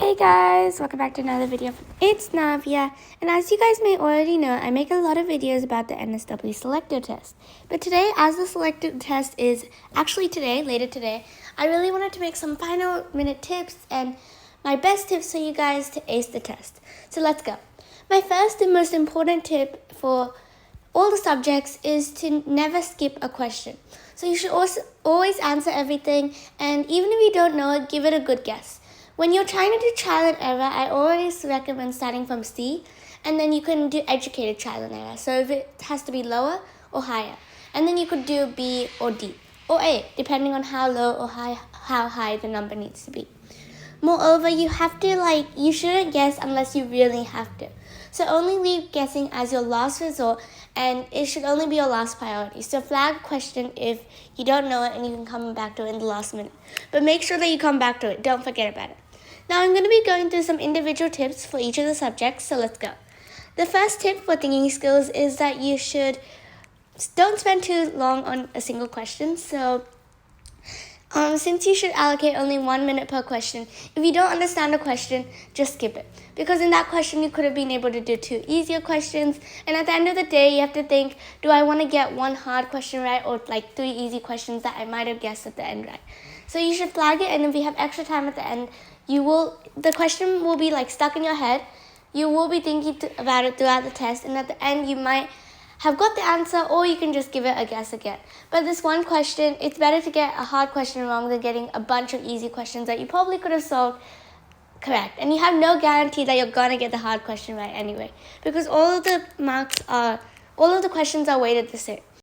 Hey guys, welcome back to another video. It's Navia, and as you guys may already know, I make a lot of videos about the NSW selective test. But today, as the selective test is actually later today, I really wanted to make some final minute tips and my best tips for you guys to ace the test. So let's go. My first and most important tip for all the subjects is to never skip a question. So you should also always answer everything, and even if you don't know it, give it a good guess. When you're trying to do trial and error, I always recommend starting from C, and then you can do educated trial and error. So if it has to be lower or higher. And then you could do B or D or A, depending on how low or how high the number needs to be. Moreover, you shouldn't guess unless you really have to. So only leave guessing as your last resort, and it should only be your last priority. So flag a question if you don't know it and you can come back to it in the last minute. But make sure that you come back to it. Don't forget about it. Now I'm going to be going through some individual tips for each of the subjects, so let's go. The first tip for thinking skills is that you don't spend too long on a single question. So since you should allocate only 1 minute per question, if you don't understand a question, just skip it. Because in that question, you could have been able to do 2 easier questions. And at the end of the day, you have to think, do I want to get 1 hard question right or 3 easy questions that I might have guessed at the end right? So you should flag it, and if you have extra time at the end, the question will be stuck in your head. You will be thinking about it throughout the test, and at the end, you might have got the answer, or you can just give it a guess again. But this one question, it's better to get a hard question wrong than getting a bunch of easy questions that you probably could have solved correct. And you have no guarantee that you're going to get the hard question right anyway, because all of the questions are weighted the same.